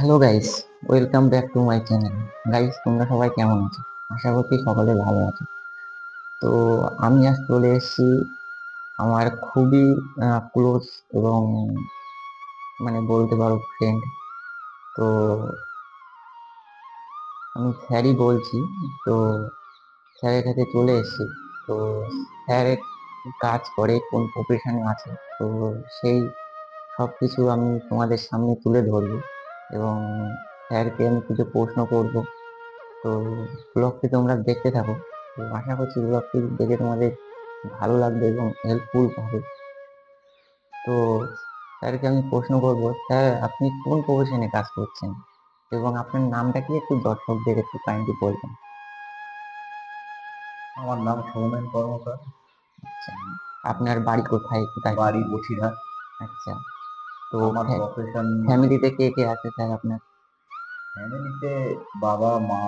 Hello guys, welcome back to my channel. Guys, তোমরা সবাই কেমন আছো? আশা করছি সকলে ভালো আছো। তো আমি আজ চলে এসেছি আমার খুবই ক্লোজ এবং বলতে পারো ফ্রেন্ড। তো আমি স্যারই বলছি। তো স্যারের কাছে চলে এসেছি। তো স্যার কাজ করে কোন প্রফেশনে আছে, তো সেই সব কিছু আমি তোমাদের সামনে তুলে ধরবো এবং স্যারকে আমি কিছু প্রশ্ন করবো। তো ব্লগটি তোমরা দেখতে থাকো। তো আশা করছি ব্লগটি দেখে তোমাদের ভালো লাগবে এবং হেল্পফুল হবে। তো স্যারকে আমি প্রশ্ন করবো, স্যার আপনি কোন প্রফেশনে কাজ করছেন এবং আপনার নামটা কি একটু দর্শকদের একটু কাইন্ডলি বলবেন? আমার নাম সৌমেন কর্মকার। আচ্ছা, আপনার বাড়ি কোথায় কোথায় বাড়ি থাকেন? বসিরহাট। আচ্ছা, তো আমার প্রফেশন ফ্যামিলিতে কে কে আছে স্যার আপনার? ফ্যামিলিতে বাবা মা,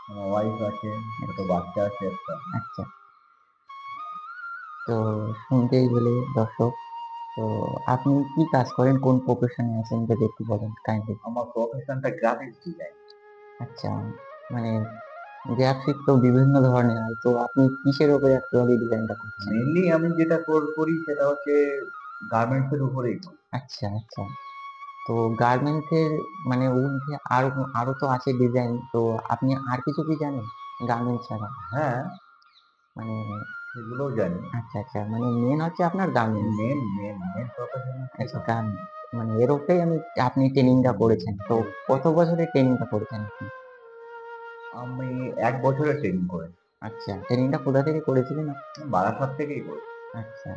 আমার ওয়াইফ আছে, ছোট আচ্ছা বাচ্চা আছে একটা। আচ্ছা। তো শুনতেই হলে দর্শক, তো আপনি কি কাজ করেন, কোন প্রফেশনে আছেন যদি একটু বলেন কাইন্ডলি। আমার প্রফেশনটা গ্রাফিক্স ডিজাইন। আচ্ছা, মানে গ্রাফিক তো বিভিন্ন ধরনের হয়, তো আপনি কিসের উপরে অ্যাকচুয়ালি ডিজাইনটা করছেন? মেনলি আমি যেটা করি সেটা হচ্ছে গার্মেন্টস এর উপরেই করি। আচ্ছা আচ্ছা। তো গার্মেন্টসের ঊর্ধ্বে আরো আরো তো আছে ডিজাইন, তো আপনি আর কিছু কি জানেন গার্মেন্টস ছাড়া? হ্যাঁ, মানে সেগুলোও জানি। আচ্ছা আচ্ছা, মানে মেন হচ্ছে আপনার গার্মেন্টস। মেন প্রফেশন হচ্ছে আচ্ছা, গার্মেন্টস। মানে এর উপরেই আপনি ট্রেনিংটা করেছেন, তো কত বছরের ট্রেনিংটা করেছেন আপনি? আমি 1 বছরের ট্রেনিং করেছি। আচ্ছা, ট্রেনিংটা কোথা থেকে করেছিলেন আপনি? বারাসাত থেকেই করেছি। আচ্ছা,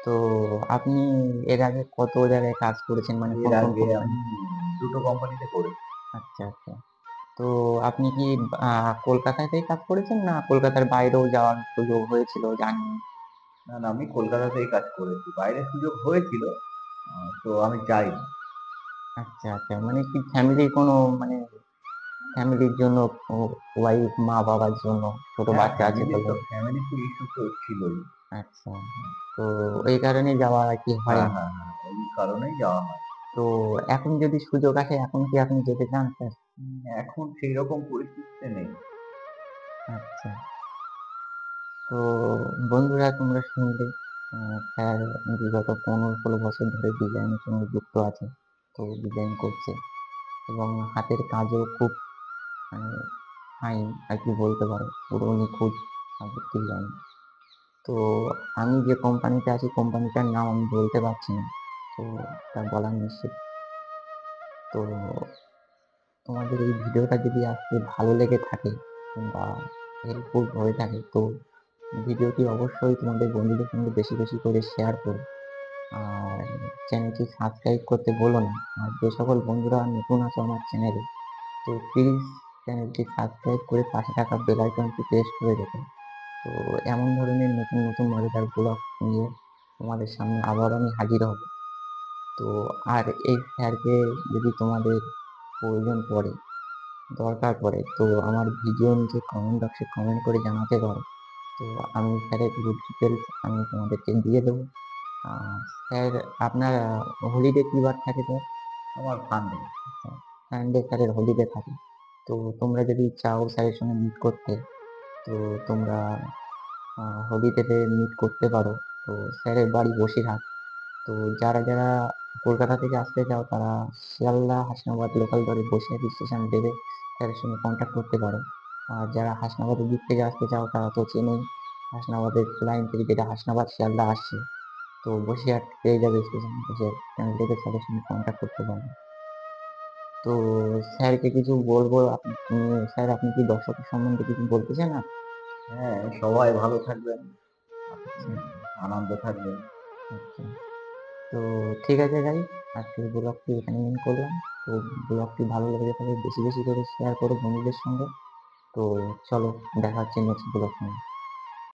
তো আপনি এর আগে কত জায়গায় কাজ করেছেন, মানে এর কোন কোন আগে কোম্পানি? আমি দুটো কোম্পানিতে করেছি। আচ্ছা আচ্ছা। তো আপনি কি কলকাতাতেই কাজ করেছেন না কলকাতার বাইরেও যাওয়ার সুযোগ হয়েছিল, জানি? না না, আমি কলকাতাতেই কাজ করেছি, বাইরে সুযোগ হয়েছিল, তো আমি যাইনি। আচ্ছা আচ্ছা, মানে কি ফ্যামিলির কোনো মানে ফ্যামিলির জন্য, ওয়াইফ মা বাবার জন্য, ছোট হ্যাঁ, বাচ্চা আছে বলে? ফ্যামিলি তো ইস্যু তো ছিলই। আচ্ছা, তো এই কারণে যাওয়া আর কি হ্যাঁ, হয়নি। হ্যাঁ, হ্যাঁ, ওই কারণেই যাওয়া হয়। তো এখন যদি সুযোগ আসে, এখন কি আপনি যেতে চান স্যার? এখন সেইরকম পরিস্থিতিতে নেই। আচ্ছা, তো বন্ধুরা তোমরা শুনলে, স্যার বিগত 15-16 বছর ধরে ডিজাইনের সঙ্গে যুক্ত আছে। তো ডিজাইন করছে এবং হাতের কাজও খুব মানে ফাইন আর কি বলতে পারো, পুরো নিখুঁত হাতের ডিজাইন। তো আমি যে কোম্পানিতে আছি কোম্পানিটার নাম আমি বলতে পারছি না, তো তা বলার নিষেধ। তো তোমাদের এই ভিডিওটা যদি আজকে ভালো লেগে থাকে বা হেল্পফুল হয়ে থাকে, তো ভিডিওটি অবশ্যই তোমাদের বন্ধুদের সঙ্গে বেশি বেশি করে শেয়ার করো। আর চ্যানেলটি সাবস্ক্রাইব করতে ভুলো না। আর যে সকল বন্ধুরা নতুন আছো আমার চ্যানেলে, তো প্লিজ চ্যানেলটি সাবস্ক্রাইব করে পাশে থাকা বেল আইকনটি প্রেস করে দেবে। তো এমন ধরনের নতুন নতুন মজাদার ব্লগ নিয়ে তোমাদের সামনে আবার আমি হাজির হব। তো আর এই স্যারকে যদি তোমাদের প্রয়োজন পড়ে, দরকার পড়ে, তো আমার ভিডিও নিচে কমেন্ট বক্সে কমেন্ট করে জানাতে পারো। তো আমি স্যারের পুরো ডিটেলস আমি তোমাদেরকে দিয়ে দেবো। স্যার আপনার হলিডে কী বার থাকে স্যার? আমার সানডে। আচ্ছা, সানডে স্যারের হলিডে থাকে। তো তোমরা যদি চাও স্যারের সঙ্গে মিট করতে, তো তোমরা হলিডেতে মিট করতে পারো। তো স্যারের বাড়ি বসিরহাট। তো যারা যারা কলকাতা থেকে আসতে চাও তারা শিয়ালদা হাসনাবাদ লোকাল ধরে বসিরহাট স্টেশন দেবে স্যারের সঙ্গে কন্ট্যাক্ট করতে পারো। আর যারা হাসনাবাদের দিক থেকে আসতে চাও তারা তো চেনোই, হাসনাবাদের লাইন থেকে যেটা হাসনাবাদ শিয়ালদা আসছে, তো বসিরহাট পেয়ে যাবে স্টেশন, বসে সেখানে দেখে স্যারের সঙ্গে কন্ট্যাক্ট করতে পারবে। তো স্যারকে কিছু বলবো স্যার আপনি কি দর্শকের সম্বন্ধে কিছু বলতে চান না? হ্যাঁ, সবাই ভালো থাকবেন, আচ্ছা আনন্দ থাকবেন। আচ্ছা। তো ঠিক আছে গাইস, আজকের ব্লগটি এখানে এন্ড করলাম। তো ব্লগটি ভালো লেগে থাকলে বেশি বেশি করে শেয়ার করো বন্ধুদের সঙ্গে। তো চলো, দেখা হচ্ছে নেক্সট ব্লগ নিয়ে।